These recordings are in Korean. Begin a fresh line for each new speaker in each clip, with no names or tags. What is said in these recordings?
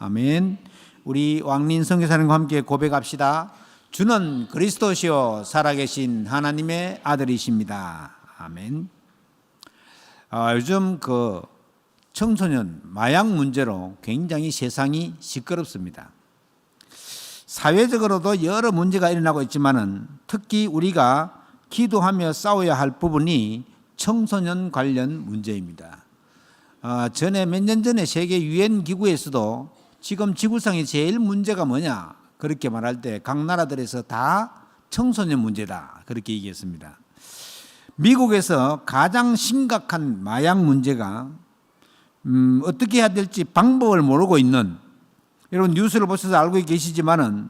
아멘. 우리 왕린 선교사님과 함께 고백합시다. 주는 그리스도시요 살아계신 하나님의 아들이십니다. 아멘. 요즘 청소년 마약 문제로 굉장히 세상이 시끄럽습니다. 사회적으로도 여러 문제가 일어나고 있지만은 특히 우리가 기도하며 싸워야 할 부분이 청소년 관련 문제입니다. 전에 몇 년 전에 세계 유엔 기구에서도 지금 지구상에 제일 문제가 뭐냐 그렇게 말할 때 각 나라들에서 다 청소년 문제다 그렇게 얘기했습니다. 미국에서 가장 심각한 마약 문제가 어떻게 해야 될지 방법을 모르고 있는, 여러분 뉴스를 보셔서 알고 계시지만은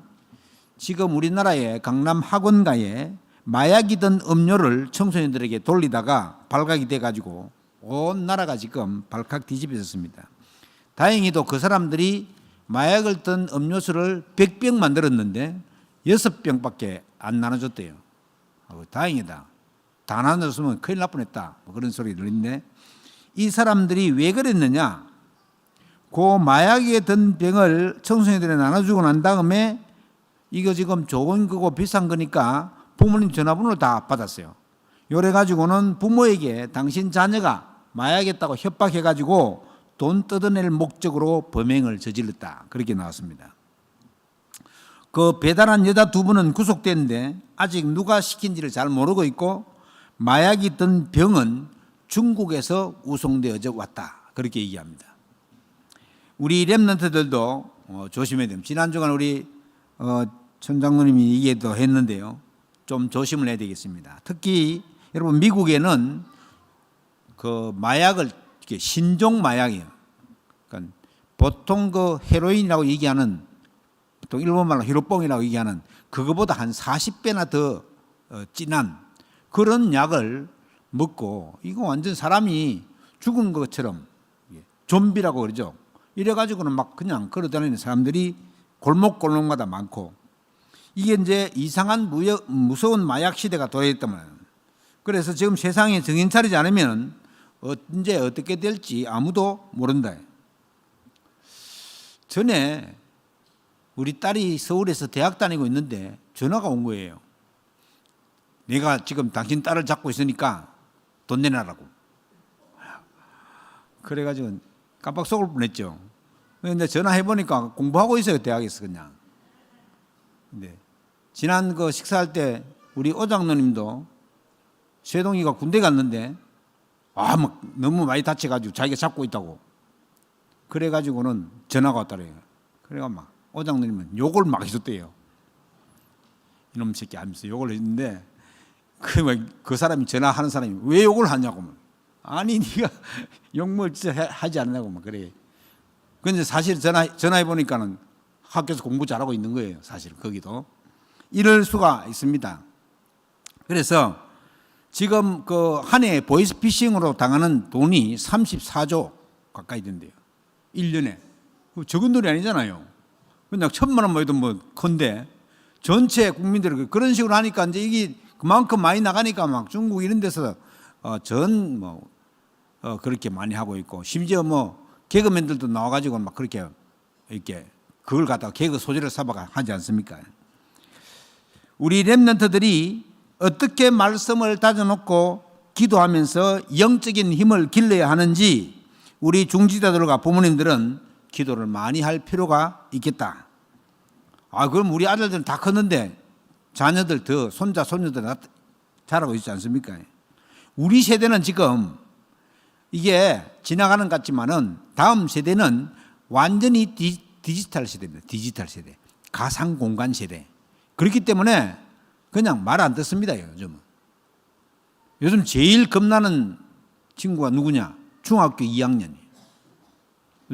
지금 우리나라의 강남 학원가에 마약이 든 음료를 청소년들에게 돌리다가 발각이 돼가지고 온 나라가 지금 발칵 뒤집어졌습니다. 다행히도 그 사람들이 마약을 든 음료수를 100병 만들었는데 6병밖에 안 나눠줬대요. 다행이다. 다 나눠줬으면 큰일 날 뻔했다. 그런 소리 들리는데, 이 사람들이 왜 그랬느냐? 그 마약에 든 병을 청소년들에 나눠주고 난 다음에 이거 지금 좋은 거고 비싼 거니까 부모님 전화번호를 다 받았어요. 요래 가지고는 부모에게 당신 자녀가 마약했다고 협박해가지고 돈 뜯어낼 목적으로 범행을 저질렀다 그렇게 나왔습니다. 그 배달한 여자 두 분은 구속됐는데 아직 누가 시킨지를 잘 모르고 있고, 마약이 든 병은 중국에서 우송되어져 왔다 그렇게 얘기합니다. 우리 랩런트들도 조심해야 됩니다. 지난 주간 우리 천장로님이 얘기도 했는데요, 좀 조심을 해야 되겠습니다. 특히 여러분 미국에는 그 마약을 신종 마약이에요. 그러니까 보통 그 헤로인이라고 얘기하는, 보통 일본말로 히로뽕이라고 얘기하는 그거보다 한 40배나 더 진한 그런 약을 먹고, 이거 완전 사람이 죽은 것처럼 좀비라고 그러죠. 이래가지고는 막 그냥 걸어다니는 사람들이 골목골목마다 많고, 이게 이제 이상한 무서운 마약 시대가 도래했단 말이에요. 그래서 지금 세상에 정신 차리지 않으면 언제 어떻게 될지 아무도 모른다. 전에 우리 딸이 서울에서 대학 다니고 있는데 전화가 온 거예요. 내가 지금 당신 딸을 잡고 있으니까 돈 내놔라고. 그래가지고 깜빡 속을 뻔했죠. 근데 전화해보니까 공부하고 있어요, 대학에서 그냥. 근데 지난 그 식사할 때 우리 오장로님도 쇠동이가 군대 갔는데 막 너무 많이 다쳐가지고 자기가 잡고 있다고. 그래가지고는 전화가 왔다래요. 그래가 막 오장로님은 욕을 막 해줬대요. 이놈 새끼 하면서 욕을 했는데 그 사람이 전화하는 사람이 왜 욕을 하냐고. 아니 네가 욕을 진짜 하지 않냐고 막 그래. 근데 사실 전화해 보니까는 학교에서 공부 잘하고 있는 거예요. 사실 거기도 이럴 수가 있습니다. 그래서 지금 그 한 해 보이스피싱으로 당하는 돈이 34조 가까이 된대요. 1년에. 적은 돈이 아니잖아요. 그냥 1,000만 원 모여도 뭐 큰데, 전체 국민들이 그런 식으로 하니까 이제 이게 그만큼 많이 나가니까 막 중국 이런 데서 그렇게 많이 하고 있고, 심지어 개그맨들도 나와가지고 막 그렇게 이렇게 그걸 갖다가 개그 소재를 삼아가 하지 않습니까? 우리 랩런트들이 어떻게 말씀을 다져놓고 기도하면서 영적인 힘을 길러야 하는지 우리 중지자들과 부모님들은 기도를 많이 할 필요가 있겠다. 그럼 우리 아들들은 다 컸는데 자녀들 더 손자 손녀들 잘하고 있지 않습니까? 우리 세대는 지금 이게 지나가는 것 같지만은 다음 세대는 완전히 디지털 세대입니다. 디지털 세대, 가상 공간 세대. 그렇기 때문에 그냥 말 안 듣습니다. 요즘 제일 겁나는 친구가 누구냐? 중학교 2학년이에요.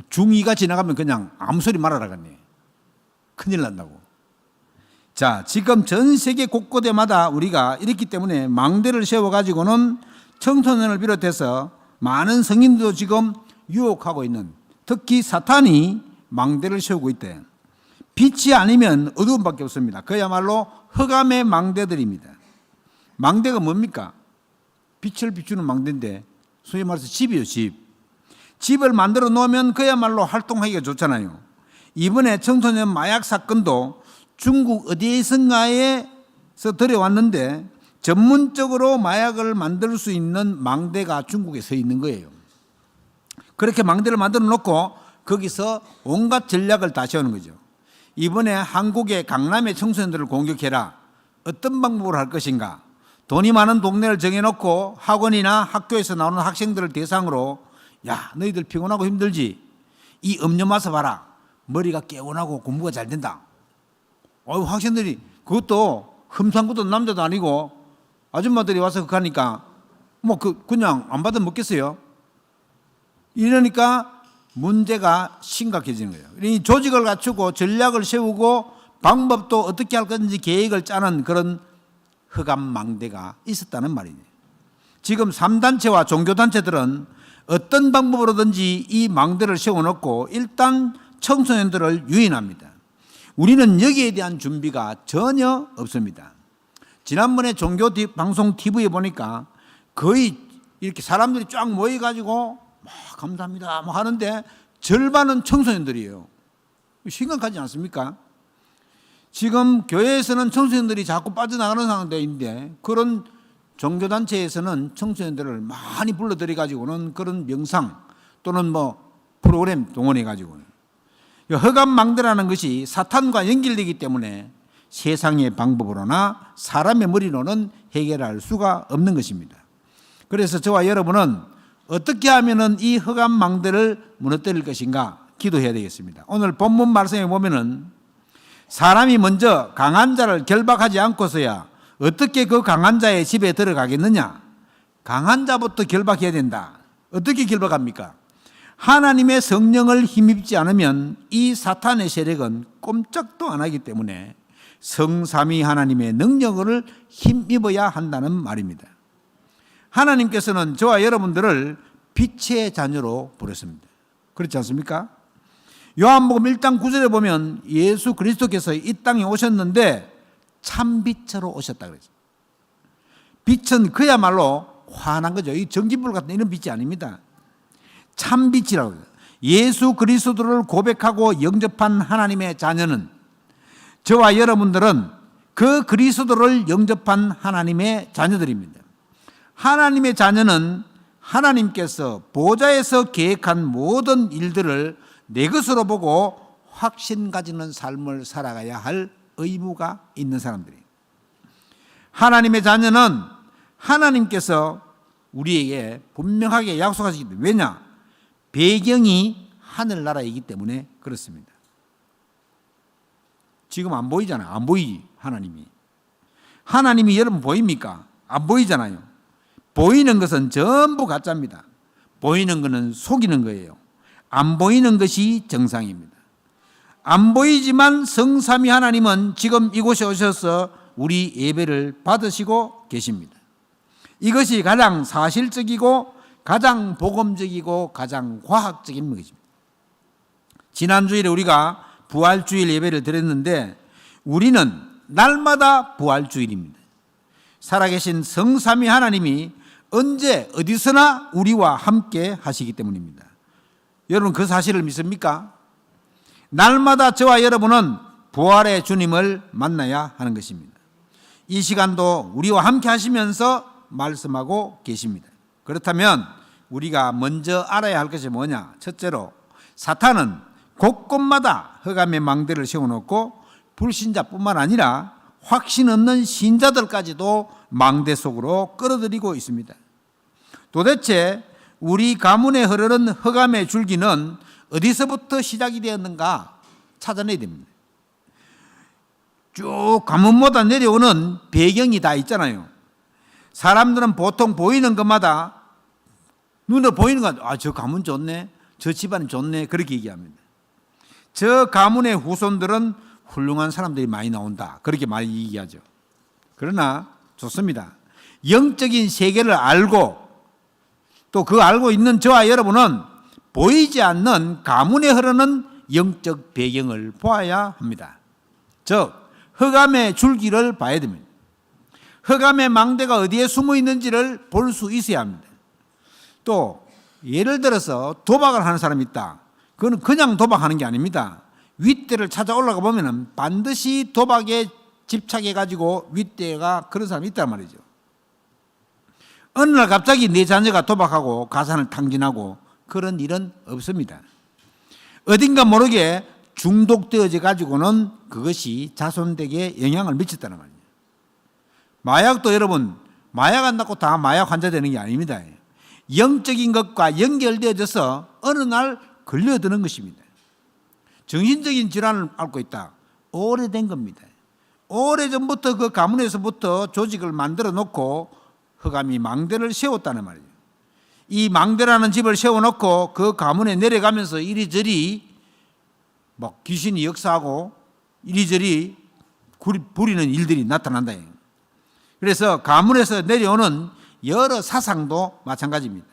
중2가 지나가면 그냥 아무 소리 말하라 갔네. 큰일 난다고. 자, 지금 전 세계 곳곳에마다 우리가 이렇기 때문에 망대를 세워가지고는 청소년을 비롯해서 많은 성인들도 지금 유혹하고 있는, 특히 사탄이 망대를 세우고 있대. 빛이 아니면 어두움밖에 없습니다. 그야말로 흑암의 망대들입니다. 망대가 뭡니까? 빛을 비추는 망대인데 소위 말해서 집이에요, 집. 집을 만들어 놓으면 그야말로 활동하기가 좋잖아요. 이번에 청소년 마약 사건도 중국 어디에선가에서 들여왔는데 전문적으로 마약을 만들 수 있는 망대가 중국에 서 있는 거예요. 그렇게 망대를 만들어 놓고 거기서 온갖 전략을 다 세우는 거죠. 이번에 한국의 강남의 청소년들을 공격해라. 어떤 방법으로 할 것인가? 돈이 많은 동네를 정해놓고 학원이나 학교에서 나오는 학생들을 대상으로 야, 너희들 피곤하고 힘들지? 이 음료 마셔봐라. 머리가 개운하고 공부가 잘 된다. 학생들이 그것도 흠상구도 남자도 아니고 아줌마들이 와서 하니까 그냥 안 받아 먹겠어요? 이러니까 문제가 심각해지는 거예요. 이 조직을 갖추고 전략을 세우고 방법도 어떻게 할 건지 계획을 짜는 그런 흑암망대가 있었다는 말이에요. 지금 3단체와 종교단체들은 어떤 방법으로든지 이 망대를 세워놓고 일단 청소년들을 유인합니다. 우리는 여기에 대한 준비가 전혀 없습니다. 지난번에 종교 방송 TV에 보니까 거의 이렇게 사람들이 쫙 모여가지고 감사합니다 하는데 절반은 청소년들이에요. 심각하지 않습니까? 지금 교회에서는 청소년들이 자꾸 빠져나가는 상황인데 그런 종교단체에서는 청소년들을 많이 불러들여 가지고는 그런 명상 또는 프로그램 동원해 가지고 흑암망대라는 것이 사탄과 연결되기 때문에 세상의 방법으로나 사람의 머리로는 해결할 수가 없는 것입니다. 그래서 저와 여러분은 어떻게 하면은 이 흑암망대를 무너뜨릴 것인가 기도해야 되겠습니다. 오늘 본문 말씀에 보면은 사람이 먼저 강한 자를 결박하지 않고서야 어떻게 그 강한 자의 집에 들어가겠느냐? 강한 자부터 결박해야 된다. 어떻게 결박합니까? 하나님의 성령을 힘입지 않으면 이 사탄의 세력은 꼼짝도 안 하기 때문에 성삼위 하나님의 능력을 힘입어야 한다는 말입니다. 하나님께서는 저와 여러분들을 빛의 자녀로 부르셨습니다. 그렇지 않습니까? 요한복음 1장 9절에 보면 예수 그리스도께서 이 땅에 오셨는데 참빛으로 오셨다 그랬어요. 빛은 그야말로 환한 거죠. 이 전기불 같은 이런 빛이 아닙니다. 참빛이라고 해요. 예수 그리스도를 고백하고 영접한 하나님의 자녀는 저와 여러분들은 그 그리스도를 영접한 하나님의 자녀들입니다. 하나님의 자녀는 하나님께서 보좌에서 계획한 모든 일들을 내 것으로 보고 확신 가지는 삶을 살아가야 할 의무가 있는 사람들이에요. 하나님의 자녀는 하나님께서 우리에게 분명하게 약속하시기 때문에 왜냐? 배경이 하늘나라이기 때문에 그렇습니다. 지금 안 보이잖아요. 안 보이지 하나님이. 하나님이 여러분 보입니까? 안 보이잖아요. 보이는 것은 전부 가짜입니다. 보이는 것은 속이는 거예요. 안 보이는 것이 정상입니다. 안 보이지만 성삼위 하나님은 지금 이곳에 오셔서 우리 예배를 받으시고 계십니다. 이것이 가장 사실적이고 가장 복음적이고 가장 과학적인 것입니다. 지난주일에 우리가 부활주일 예배를 드렸는데 우리는 날마다 부활주일입니다. 살아계신 성삼위 하나님이 언제 어디서나 우리와 함께 하시기 때문입니다. 여러분 그 사실을 믿습니까? 날마다 저와 여러분은 부활의 주님을 만나야 하는 것입니다. 이 시간도 우리와 함께 하시면서 말씀하고 계십니다. 그렇다면 우리가 먼저 알아야 할 것이 뭐냐? 첫째로 사탄은 곳곳마다 흑암의 망대를 세워놓고 불신자뿐만 아니라 확신 없는 신자들까지도 망대 속으로 끌어들이고 있습니다. 도대체 우리 가문에 흐르는 흑암의 줄기는 어디서부터 시작이 되었는가 찾아내야 됩니다. 쭉 가문마다 내려오는 배경이 다 있잖아요. 사람들은 보통 보이는 것마다 눈에 보이는 것, 저 가문 좋네, 저 집안이 좋네 그렇게 얘기합니다. 저 가문의 후손들은 훌륭한 사람들이 많이 나온다 그렇게 많이 얘기하죠. 그러나 좋습니다. 영적인 세계를 알고 또 그 알고 있는 저와 여러분은 보이지 않는 가문에 흐르는 영적 배경을 보아야 합니다. 즉 흑암의 줄기를 봐야 됩니다. 흑암의 망대가 어디에 숨어 있는지를 볼 수 있어야 합니다. 또 예를 들어서 도박을 하는 사람이 있다. 그건 그냥 도박하는 게 아닙니다. 윗대를 찾아 올라가 보면은 반드시 도박에 집착해 가지고 윗대가 그런 사람이 있단 말이죠. 어느 날 갑자기 내 자녀가 도박하고 가산을 탕진하고 그런 일은 없습니다. 어딘가 모르게 중독되어져 가지고는 그것이 자손에게 영향을 미쳤다는 말이에요. 마약도 여러분, 마약 안 낳고 다 마약 환자 되는 게 아닙니다. 영적인 것과 연결되어져서 어느 날 걸려드는 것입니다. 정신적인 질환을 앓고 있다. 오래된 겁니다. 오래전부터 그 가문에서부터 조직을 만들어 놓고 흑암이 망대를 세웠다는 말이에요. 이 망대라는 집을 세워놓고 그 가문에 내려가면서 이리저리 막 귀신이 역사하고 이리저리 부리는 일들이 나타난다. 그래서 가문에서 내려오는 여러 사상도 마찬가지입니다.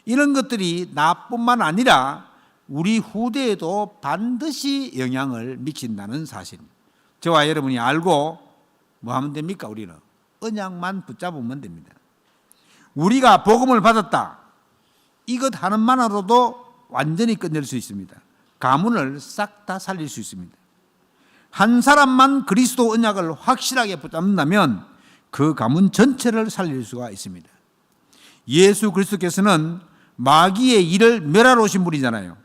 이런 것들이 나뿐만 아니라 우리 후대에도 반드시 영향을 미친다는 사실입니다. 저와 여러분이 알고 뭐 하면 됩니까? 우리는 언약만 붙잡으면 됩니다. 우리가 복음을 받았다. 이것 하나만으로도 완전히 끝낼 수 있습니다. 가문을 싹 다 살릴 수 있습니다. 한 사람만 그리스도 언약을 확실하게 붙잡는다면 그 가문 전체를 살릴 수가 있습니다. 예수 그리스도께서는 마귀의 일을 멸하러 오신 분이잖아요.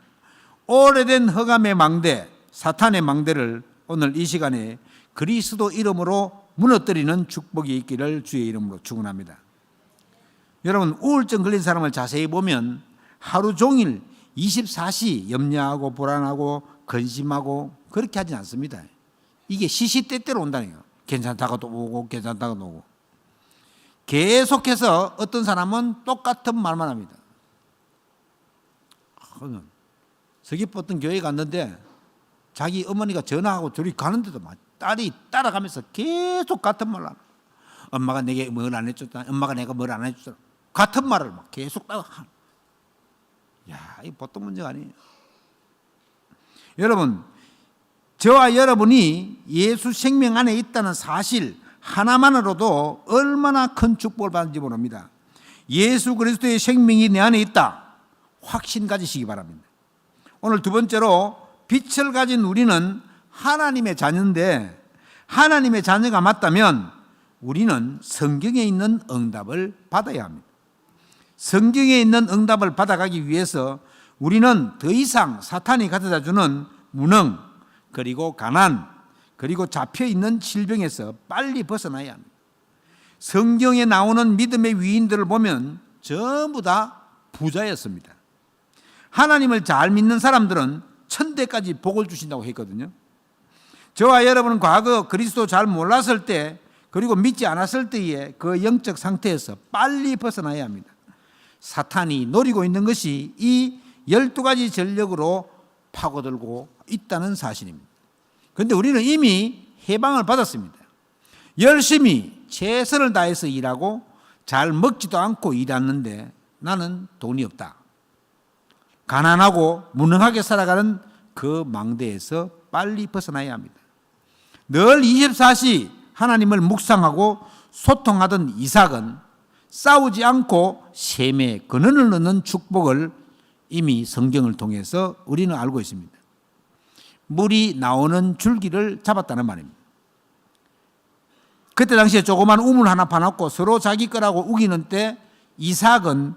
오래된 흑암의 망대, 사탄의 망대를 오늘 이 시간에 그리스도 이름으로 무너뜨리는 축복이 있기를 주의 이름으로 축원합니다. 여러분, 우울증 걸린 사람을 자세히 보면 하루 종일 24시 염려하고 불안하고 근심하고 그렇게 하진 않습니다. 이게 시시때때로 온다는 거예요. 괜찮다가도 오고 괜찮다가도 오고. 계속해서 어떤 사람은 똑같은 말만 합니다. 서귀포 어떤 교회 갔는데 자기 어머니가 전화하고 둘이 가는데도 막 딸이 따라가면서 계속 같은 말을 합니다. 엄마가 내게 뭘 안 해줬다. 엄마가 내가 뭘 안 해줬다. 같은 말을 막 계속 따라가. 야, 이 보통 문제가 아니에요. 여러분, 저와 여러분이 예수 생명 안에 있다는 사실 하나만으로도 얼마나 큰 축복을 받는지 모릅니다. 예수 그리스도의 생명이 내 안에 있다. 확신 가지시기 바랍니다. 오늘 두 번째로 빛을 가진 우리는 하나님의 자녀인데 하나님의 자녀가 맞다면 우리는 성경에 있는 응답을 받아야 합니다. 성경에 있는 응답을 받아가기 위해서 우리는 더 이상 사탄이 가져다 주는 무능 그리고 가난 그리고 잡혀있는 질병에서 빨리 벗어나야 합니다. 성경에 나오는 믿음의 위인들을 보면 전부 다 부자였습니다. 하나님을 잘 믿는 사람들은 천대까지 복을 주신다고 했거든요. 저와 여러분은 과거 그리스도 잘 몰랐을 때 그리고 믿지 않았을 때의 그 영적 상태에서 빨리 벗어나야 합니다. 사탄이 노리고 있는 것이 이 12가지 전력으로 파고들고 있다는 사실입니다. 그런데 우리는 이미 해방을 받았습니다. 열심히 최선을 다해서 일하고 잘 먹지도 않고 일하는데 나는 돈이 없다. 가난하고 무능하게 살아가는 그 망대에서 빨리 벗어나야 합니다. 늘 24시 하나님을 묵상하고 소통하던 이삭은 싸우지 않고 셈에 근원을 넣는 축복을 이미 성경을 통해서 우리는 알고 있습니다. 물이 나오는 줄기를 잡았다는 말입니다. 그때 당시에 조그만 우물 하나 파놓고 서로 자기 거라고 우기는 때 이삭은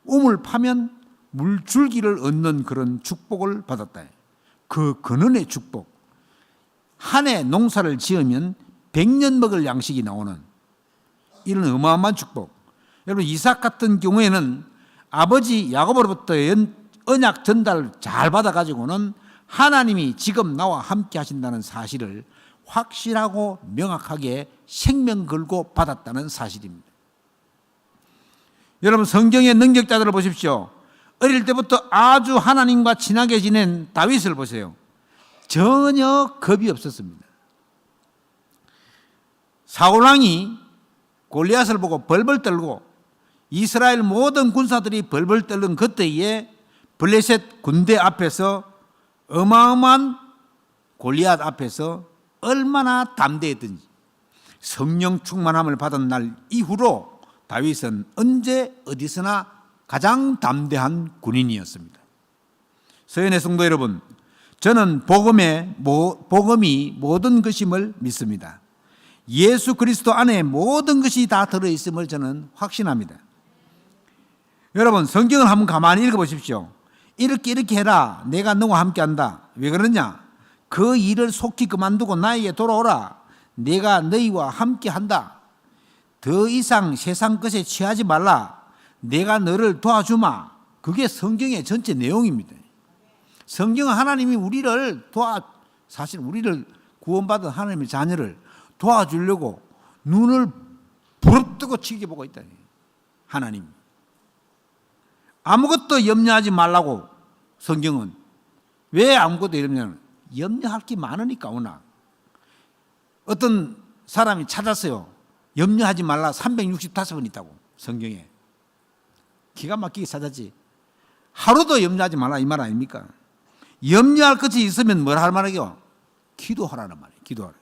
우물 파면 물줄기를 얻는 그런 축복을 받았다. 그 근원의 축복. 한 해 농사를 지으면 100년 먹을 양식이 나오는 이런 어마어마한 축복. 여러분, 이삭 같은 경우에는 아버지 야곱으로부터 언약 전달을 잘 받아가지고는 하나님이 지금 나와 함께 하신다는 사실을 확실하고 명확하게 생명 걸고 받았다는 사실입니다. 여러분, 성경의 능력자들을 보십시오. 어릴 때부터 아주 하나님과 친하게 지낸 다윗을 보세요. 전혀 겁이 없었습니다. 사울왕이 골리앗을 보고 벌벌 떨고 이스라엘 모든 군사들이 벌벌 떨는 그때에 블레셋 군대 앞에서 어마어마한 골리앗 앞에서 얼마나 담대했든지 성령 충만함을 받은 날 이후로 다윗은 언제 어디서나 가장 담대한 군인이었습니다. 서연의 성도 여러분, 저는 복음이 모든 것임을 믿습니다. 예수 그리스도 안에 모든 것이 다 들어있음을 저는 확신합니다. 여러분, 성경을 한번 가만히 읽어보십시오. 이렇게 해라. 내가 너와 함께한다. 왜 그러냐? 그 일을 속히 그만두고 나에게 돌아오라. 내가 너희와 함께한다. 더 이상 세상 것에 취하지 말라. 내가 너를 도와주마. 그게 성경의 전체 내용입니다. 성경은 하나님이 사실 우리를 구원받은 하나님의 자녀를 도와주려고 눈을 부릅뜨고 지켜보고 있다. 하나님. 아무것도 염려하지 말라고 성경은. 왜 아무것도 염려할 게 많으니까 워낙. 어떤 사람이 찾았어요. 염려하지 말라 365번 있다고 성경에. 기가 막히게 찾았지. 하루도 염려하지 말라 이 말 아닙니까? 염려할 것이 있으면 뭘 할 말이요? 기도하라는 말이에요. 기도하라.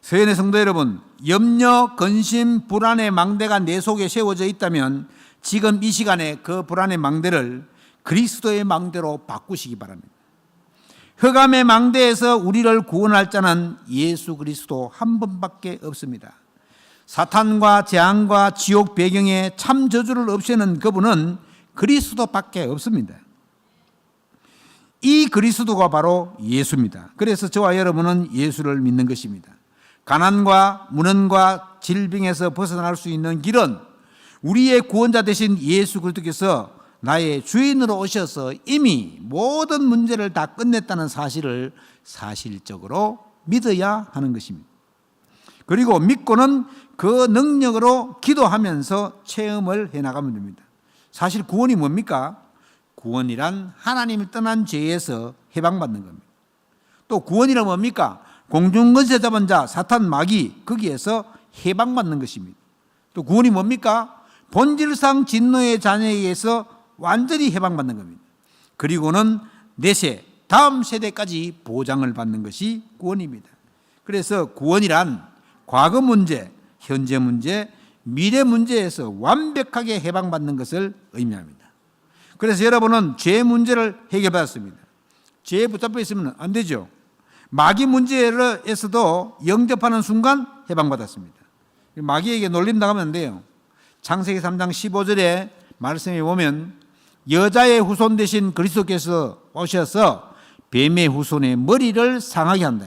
서연의 성도 여러분, 염려, 근심, 불안의 망대가 내 속에 세워져 있다면 지금 이 시간에 그 불안의 망대를 그리스도의 망대로 바꾸시기 바랍니다. 흑암의 망대에서 우리를 구원할 자는 예수 그리스도 한 분밖에 없습니다. 사탄과 재앙과 지옥 배경에 참 저주를 없애는 그분은 그리스도밖에 없습니다. 이 그리스도가 바로 예수입니다. 그래서 저와 여러분은 예수를 믿는 것입니다. 가난과 무능과 질병에서 벗어날 수 있는 길은 우리의 구원자 되신 예수 그리스도께서 나의 주인으로 오셔서 이미 모든 문제를 다 끝냈다는 사실을 사실적으로 믿어야 하는 것입니다. 그리고 믿고는 그 능력으로 기도하면서 체험을 해나가면 됩니다. 사실 구원이 뭡니까? 구원이란 하나님을 떠난 죄에서 해방받는 겁니다. 또 구원이란 뭡니까? 공중권세 잡은 자 사탄 마귀 거기에서 해방받는 것입니다. 또 구원이 뭡니까? 본질상 진노의 자녀에게서 완전히 해방받는 겁니다. 그리고는 내세 다음 세대까지 보장을 받는 것이 구원입니다. 그래서 구원이란 과거 문제, 현재 문제, 미래 문제에서 완벽하게 해방받는 것을 의미합니다. 그래서 여러분은 죄 문제를 해결받았습니다. 죄에 붙잡혀 있으면 안 되죠. 마귀 문제에서도 영접하는 순간 해방받았습니다. 마귀에게 놀림당하면 안 돼요. 창세기 3장 15절에 말씀에 보면 여자의 후손 되신 그리스도께서 오셔서 뱀의 후손의 머리를 상하게 한다.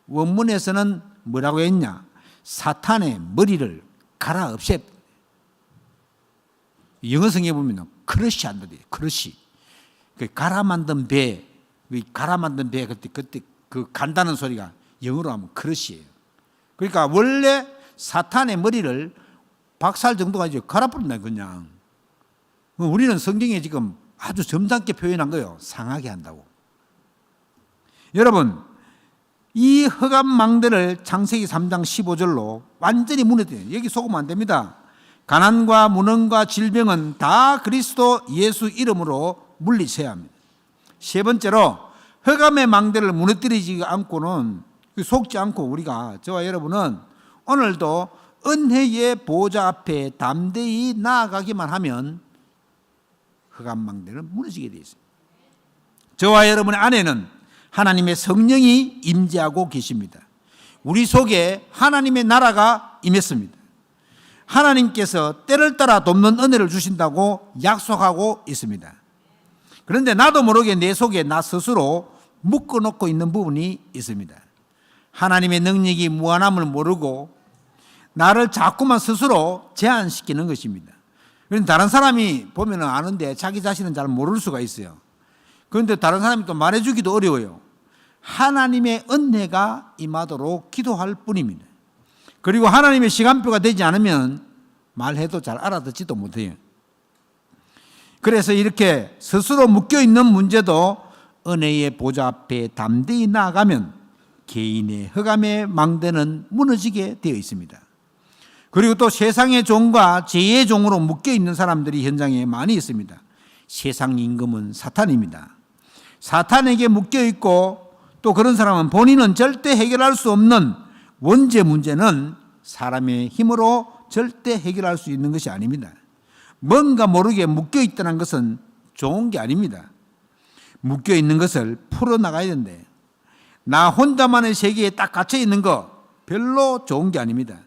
원문에서는 뭐라고 했냐? 사탄의 머리를 갈아 없애. 영어 성경에 보면 크러쉬 한다. 크러쉬. 갈아 만든 배, 그때 그 간다는 소리가 영어로 하면 크러쉬예요. 그러니까 원래 사탄의 머리를 박살 정도가 이제 갈아버린다 그냥. 우리는 성경에 지금 아주 점잖게 표현한 거예요. 상하게 한다고. 여러분, 이 흑암 망대를 창세기 3장 15절로 완전히 무너뜨려요. 여기 속으면 안 됩니다. 가난과 무능과 질병은 다 그리스도 예수 이름으로 물리쳐야 합니다. 세 번째로 흑암의 망대를 무너뜨리지 않고는 속지 않고 우리가 저와 여러분은 오늘도 은혜의 보좌 앞에 담대히 나아가기만 하면 흑암 망대는 무너지게 되어 있습니다. 저와 여러분의 안에는 하나님의 성령이 임재하고 계십니다. 우리 속에 하나님의 나라가 임했습니다. 하나님께서 때를 따라 돕는 은혜를 주신다고 약속하고 있습니다. 그런데 나도 모르게 내 속에 나 스스로 묶어놓고 있는 부분이 있습니다. 하나님의 능력이 무한함을 모르고 나를 자꾸만 스스로 제한시키는 것입니다. 그런데 다른 사람이 보면 아는데 자기 자신은 잘 모를 수가 있어요. 그런데 다른 사람이 또 말해주기도 어려워요. 하나님의 은혜가 임하도록 기도할 뿐입니다. 그리고 하나님의 시간표가 되지 않으면 말해도 잘 알아듣지도 못해요. 그래서 이렇게 스스로 묶여있는 문제도 은혜의 보좌 앞에 담대히 나아가면 개인의 흑암의 망대는 무너지게 되어 있습니다. 그리고 또 세상의 종과 죄의 종으로 묶여있는 사람들이 현장에 많이 있습니다. 세상 임금은 사탄입니다. 사탄에게 묶여있고 또 그런 사람은 본인은 절대 해결할 수 없는 원죄 문제는 사람의 힘으로 절대 해결할 수 있는 것이 아닙니다. 뭔가 모르게 묶여있다는 것은 좋은 게 아닙니다. 묶여 있는 것을 풀어나가야 된대. 나 혼자만의 세계에 딱 갇혀 있는 거 별로 좋은 게 아닙니다.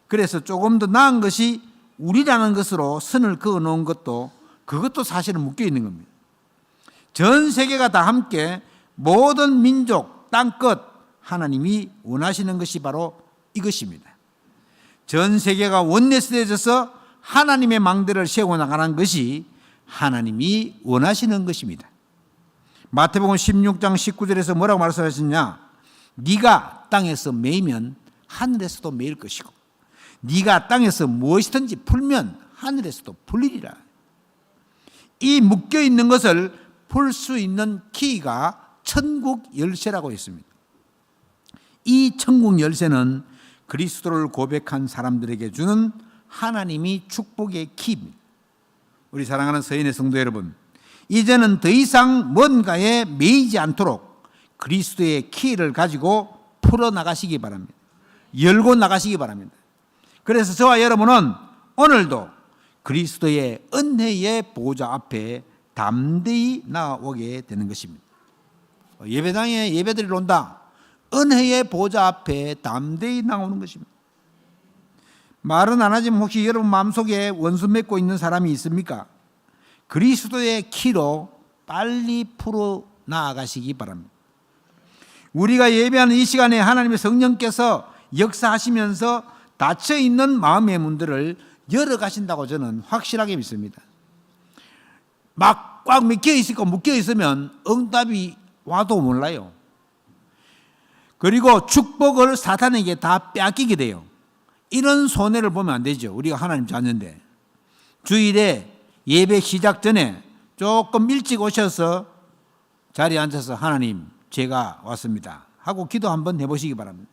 그래서 조금 더 나은 것이 우리라는 것으로 선을 그어 놓은 것도 그것도 사실은 묶여 있는 겁니다. 전 세계가 다 함께 모든 민족, 땅끝 하나님이 원하시는 것이 바로 이것입니다. 전 세계가 원내스되어져서 하나님의 망대를 세워나가는 것이 하나님이 원하시는 것입니다. 마태복음 16장 19절에서 뭐라고 말씀하셨냐? 네가 땅에서 매이면 하늘에서도 매일 것이고 네가 땅에서 무엇이든지 풀면 하늘에서도 풀리리라. 이 묶여있는 것을 풀 수 있는 키가 천국 열쇠라고 했습니다. 이 천국 열쇠는 그리스도를 고백한 사람들에게 주는 하나님이 축복의 키입니다. 우리 사랑하는 서인의 성도 여러분, 이제는 더 이상 뭔가에 매이지 않도록 그리스도의 키를 가지고 풀어나가시기 바랍니다. 열고 나가시기 바랍니다. 그래서 저와 여러분은 오늘도 그리스도의 은혜의 보좌 앞에 담대히 나아오게 되는 것입니다. 예배당에 예배드리러 온다. 은혜의 보좌 앞에 담대히 나오는 것입니다. 말은 안 하지만 혹시 여러분 마음속에 원수 맺고 있는 사람이 있습니까? 그리스도의 키로 빨리 풀어 나아가시기 바랍니다. 우리가 예배하는 이 시간에 하나님의 성령께서 역사하시면서 닫혀있는 마음의 문들을 열어가신다고 저는 확실하게 믿습니다. 막 꽉 묶여 있고 묶여 있으면 응답이 와도 몰라요. 그리고 축복을 사탄에게 다 빼앗기게 돼요. 이런 손해를 보면 안 되죠. 우리가 하나님 자녀인데. 주일에 예배 시작 전에 조금 일찍 오셔서 자리에 앉아서 하나님 제가 왔습니다 하고 기도 한번 해보시기 바랍니다.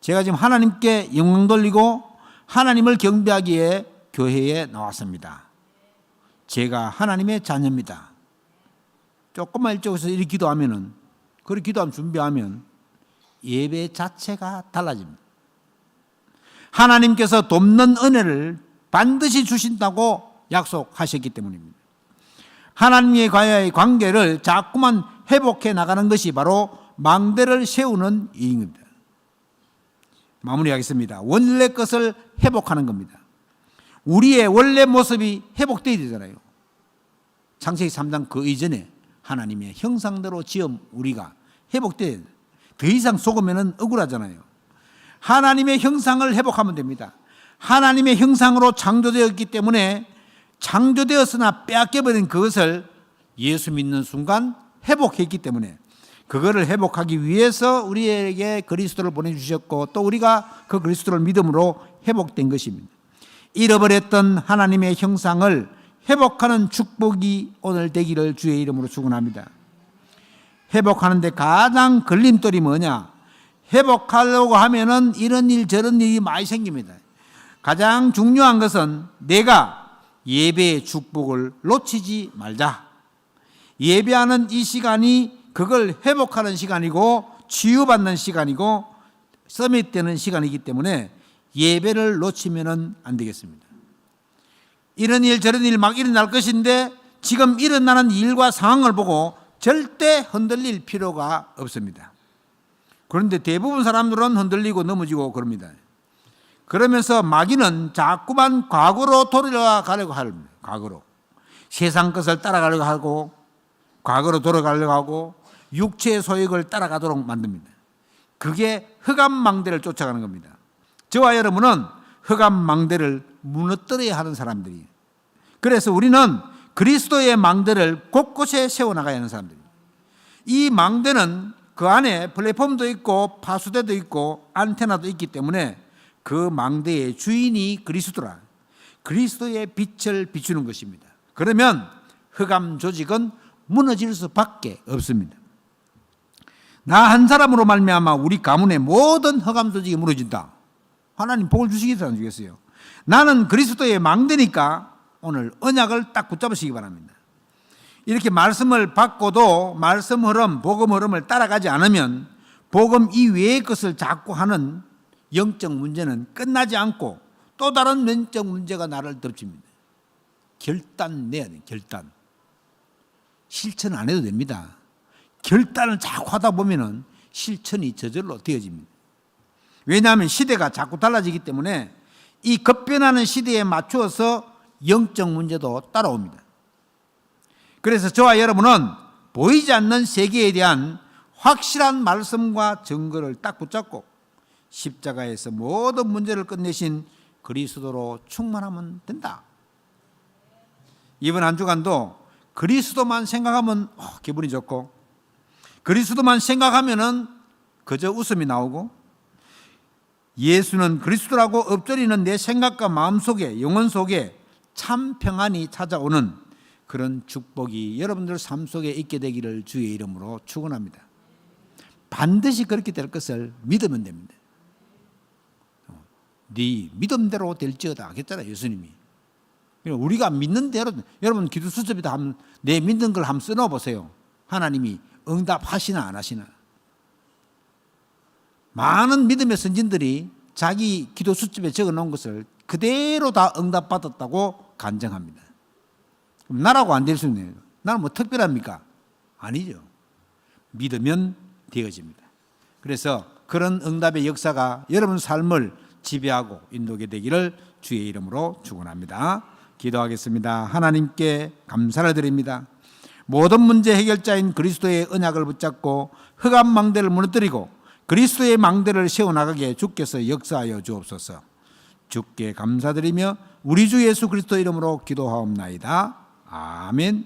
제가 지금 하나님께 영광 돌리고 하나님을 경배하기에 교회에 나왔습니다. 제가 하나님의 자녀입니다. 조금만 일찍 오셔서 이렇게 기도하면은, 그렇게 기도하면 준비하면 예배 자체가 달라집니다. 하나님께서 돕는 은혜를 반드시 주신다고 약속하셨기 때문입니다. 하나님과의 관계를 자꾸만 회복해 나가는 것이 바로 망대를 세우는 일입니다. 마무리하겠습니다. 원래 것을 회복하는 겁니다. 우리의 원래 모습이 회복되어야 되잖아요. 창세기 3장 그 이전에 하나님의 형상대로 지은 우리가 회복돼야 돼요. 더 이상 속으면 억울하잖아요. 하나님의 형상을 회복하면 됩니다. 하나님의 형상으로 창조되었기 때문에 창조되었으나 빼앗겨버린 그것을 예수 믿는 순간 회복했기 때문에 그거를 회복하기 위해서 우리에게 그리스도를 보내주셨고 또 우리가 그 그리스도를 믿음으로 회복된 것입니다. 잃어버렸던 하나님의 형상을 회복하는 축복이 오늘 되기를 주의 이름으로 축원합니다. 회복하는데 가장 걸림돌이 뭐냐? 회복하려고 하면은 이런 일 저런 일이 많이 생깁니다. 가장 중요한 것은 내가 예배의 축복을 놓치지 말자. 예배하는 이 시간이 그걸 회복하는 시간이고 치유받는 시간이고 서밋되는 시간이기 때문에 예배를 놓치면 안 되겠습니다. 이런 일 저런 일 막 일어날 것인데 지금 일어나는 일과 상황을 보고 절대 흔들릴 필요가 없습니다. 그런데 대부분 사람들은 흔들리고 넘어지고 그럽니다. 그러면서 마귀는 자꾸만 과거로 돌아가려고 합니다. 과거로. 세상 것을 따라가려고 하고 과거로 돌아가려고 하고 육체의 소욕을 따라가도록 만듭니다. 그게 흑암망대를 쫓아가는 겁니다. 저와 여러분은 흑암망대를 무너뜨려야 하는 사람들이에요. 그래서 우리는 그리스도의 망대를 곳곳에 세워나가야 하는 사람들입니다. 이 망대는 그 안에 플랫폼도 있고 파수대도 있고 안테나도 있기 때문에 그 망대의 주인이 그리스도라. 그리스도의 빛을 비추는 것입니다. 그러면 흑암 조직은 무너질 수밖에 없습니다. 나 한 사람으로 말미암아 우리 가문의 모든 흑암 조직이 무너진다. 하나님 복을 주시겠어요, 안 주겠어요? 나는 그리스도의 망대니까 오늘 언약을 딱 붙잡으시기 바랍니다. 이렇게 말씀을 받고도 말씀 흐름, 복음 흐름을 따라가지 않으면 복음 이외의 것을 자꾸 하는 영적 문제는 끝나지 않고 또 다른 영적 문제가 나를 덮칩니다. 결단 내야 돼요, 결단. 실천 안 해도 됩니다. 결단을 자꾸 하다 보면은 실천이 저절로 되어집니다. 왜냐하면 시대가 자꾸 달라지기 때문에 이 급변하는 시대에 맞추어서 영적 문제도 따라옵니다. 그래서 저와 여러분은 보이지 않는 세계에 대한 확실한 말씀과 증거를 딱 붙잡고 십자가에서 모든 문제를 끝내신 그리스도로 충만하면 된다. 이번 한 주간도 그리스도만 생각하면 기분이 좋고, 그리스도만 생각하면은 그저 웃음이 나오고, 예수는 그리스도라고 엎드리는 내 생각과 마음 속에, 영혼 속에 참 평안이 찾아오는 그런 축복이 여러분들 삶 속에 있게 되기를 주의 이름으로 축원합니다. 반드시 그렇게 될 것을 믿으면 됩니다. 네 믿음대로 될지어다 하겠잖아요, 예수님이. 우리가 믿는 대로, 여러분 기도 수첩에다 내 믿는 걸 한번 써놓아 보세요. 하나님이 응답하시나 안 하시나. 많은 믿음의 선진들이 자기 기도 수첩에 적어놓은 것을 그대로 다 응답받았다고 간증합니다. 그럼 나라고 안 될 수 있네요. 나는 뭐 특별합니까? 아니죠. 믿으면 되어집니다. 그래서 그런 응답의 역사가 여러분 삶을 지배하고 인도하게 되기를 주의 이름으로 축원합니다. 기도하겠습니다. 하나님께 감사를 드립니다. 모든 문제 해결자인 그리스도의 언약을 붙잡고 흑암 망대를 무너뜨리고 그리스도의 망대를 세워나가게 주께서 역사하여 주옵소서. 주께 감사드리며 우리 주 예수 그리스도 이름으로 기도하옵나이다. 아멘.